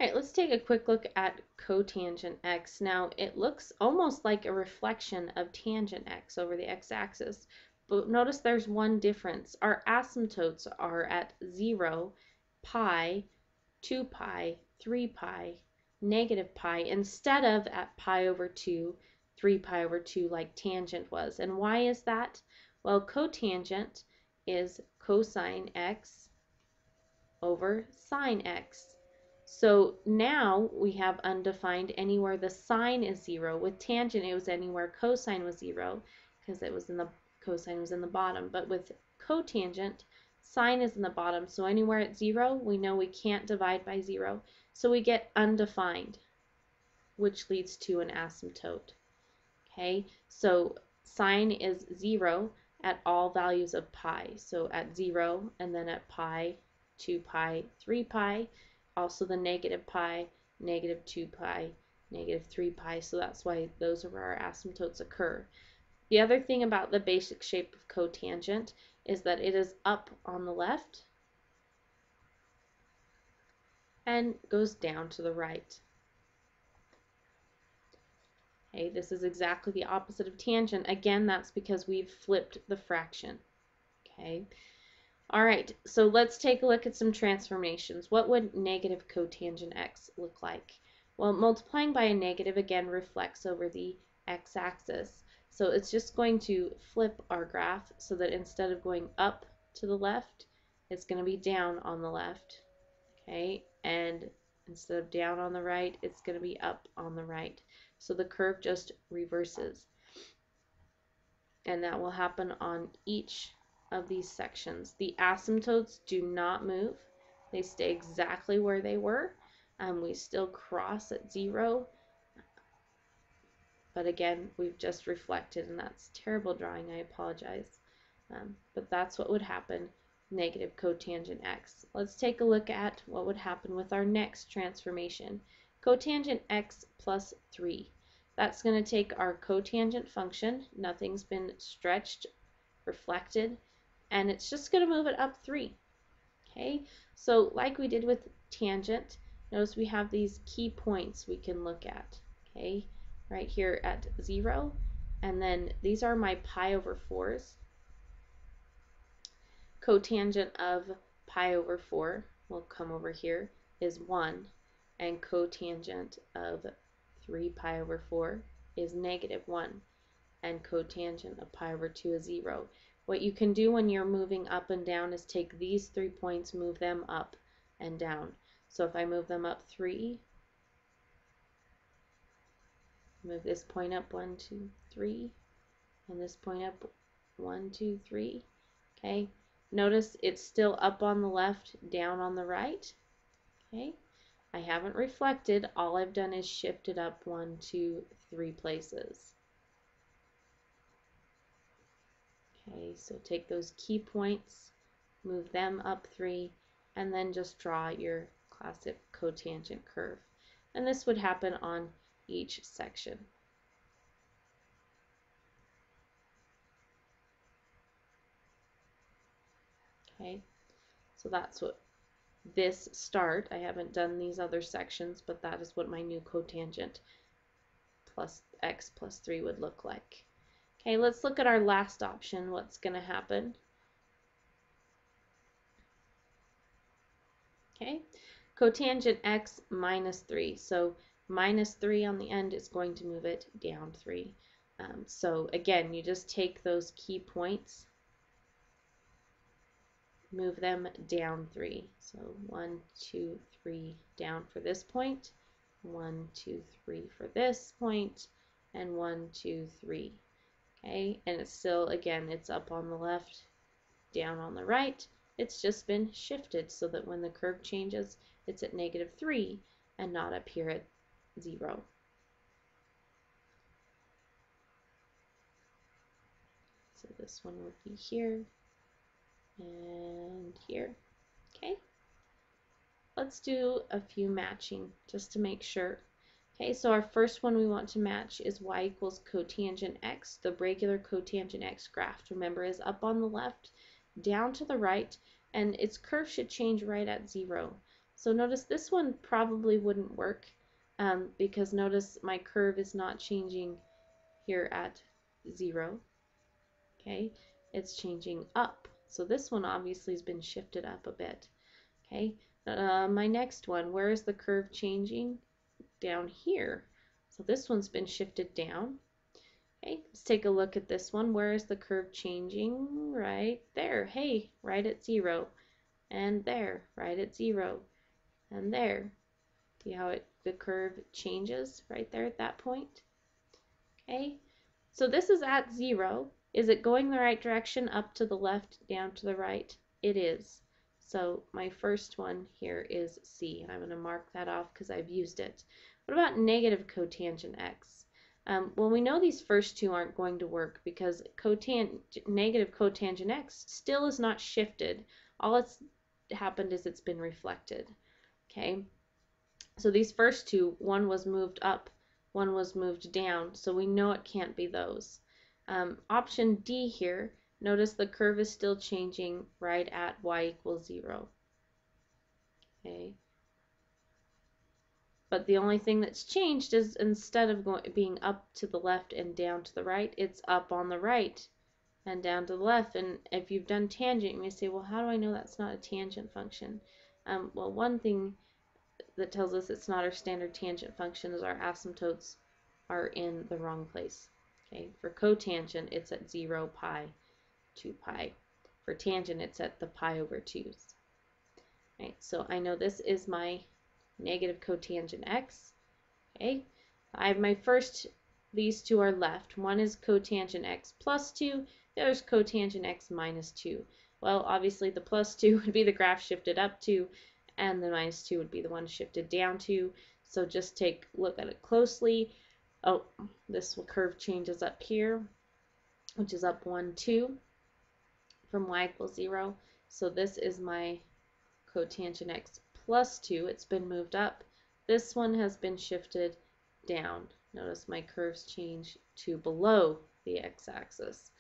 All right, let's take a quick look at cotangent x. Now, it looks almost like a reflection of tangent x over the x-axis, but notice there's one difference. Our asymptotes are at 0, pi, 2 pi, 3 pi, negative pi, instead of at pi over 2, 3 pi over 2 like tangent was. And why is that? Well, cotangent is cosine x over sine x. So now we have undefined anywhere the sine is 0. With tangent, it was anywhere cosine was 0 because it was in the cosine was in the bottom. But with cotangent, sine is in the bottom. So anywhere at 0, we know we can't divide by 0. So we get undefined, which leads to an asymptote. Okay, so sine is 0 at all values of pi. So at 0 and then at pi, 2 pi, 3 pi. Also the negative pi, negative 2 pi, negative 3 pi, so that's why those are where our asymptotes occur. The other thing about the basic shape of cotangent is that it is up on the left and goes down to the right. Okay, this is exactly the opposite of tangent. Again, that's because we've flipped the fraction. Okay. All right, so let's take a look at some transformations. What would negative cotangent x look like? Well, multiplying by a negative again reflects over the x-axis. So it's just going to flip our graph so that instead of going up to the left, it's going to be down on the left. Okay, and instead of down on the right, it's going to be up on the right. So the curve just reverses. And that will happen on each of these sections. The asymptotes do not move. They stay exactly where they were. We still cross at 0. But again, we've just reflected, and that's terrible drawing. I apologize. But that's what would happen, negative cotangent x. Let's take a look at what would happen with our next transformation. Cotangent x plus 3. That's going to take our cotangent function. Nothing's been stretched, reflected, and it's just going to move it up 3. Okay, so like we did with tangent, notice we have these key points we can look at. Okay, right here at 0, and then these are my pi over 4s. Cotangent of pi over 4 will come over here is 1, and cotangent of 3 pi over 4 is negative 1, and cotangent of pi over 2 is 0. What you can do when you're moving up and down is take these 3 points, move them up and down. So if I move them up 3, move this point up 1, 2, 3, and this point up 1, 2, 3. Okay, notice it's still up on the left, down on the right. Okay, I haven't reflected. All I've done is shifted up 1, 2, 3 places. Okay, so take those key points, move them up 3, and then just draw your classic cotangent curve. And this would happen on each section. Okay, so that's what this start. I haven't done these other sections, but that is what my new cotangent plus x plus 3 would look like. Okay, let's look at our last option. What's going to happen? Okay, cotangent x minus 3. So minus 3 on the end is going to move it down 3. So again, you just take those key points, move them down 3. So 1, 2, 3 down for this point, 1, 2, 3 for this point, and 1, 2, 3. Okay, and it's still, again, it's up on the left, down on the right. It's just been shifted so that when the curve changes, it's at negative 3 and not up here at 0. So this one would be here and here. Okay, let's do a few matching just to make sure. Okay, so our first one we want to match is y equals cotangent x. The regular cotangent x graph, remember, is up on the left, down to the right, and its curve should change right at 0. So notice this one probably wouldn't work because notice my curve is not changing here at 0. Okay, it's changing up. So this one obviously has been shifted up a bit. Okay, my next one, where is the curve changing? Down here. So this one's been shifted down. Okay, let's take a look at this one. Where is the curve changing? Right there. Hey, right at 0. And there, right at 0. And there. See how the curve changes right there at that point? Okay, so this is at 0. Is it going the right direction, up to the left, down to the right? It is. So my first one here is C, and I'm going to mark that off because I've used it. What about negative cotangent x? Well, we know these first two aren't going to work because negative cotangent x still is not shifted. All it's happened is it's been reflected. Okay, so these first two, one was moved up, one was moved down, so we know it can't be those. Option D here, notice the curve is still changing right at y equals 0. Okay. But the only thing that's changed is instead of being up to the left and down to the right, it's up on the right and down to the left. And if you've done tangent, you may say, well, how do I know that's not a tangent function? Well, one thing that tells us it's not our standard tangent function is our asymptotes are in the wrong place. Okay, for cotangent, it's at 0, pi, 2 pi. For tangent, it's at the pi over 2's. Right, so I know this is my negative cotangent x. Okay, I have my first, these two are left. One is cotangent x plus 2, the other is cotangent x minus 2. Well, obviously the plus 2 would be the graph shifted up to, and the minus 2 would be the one shifted down to. So just take a look at it closely. Oh, this curve changes up here, which is up 1, 2 from y equals 0. So this is my cotangent x plus 2. It's been moved up. This one has been shifted down. Notice my curves change to below the x-axis.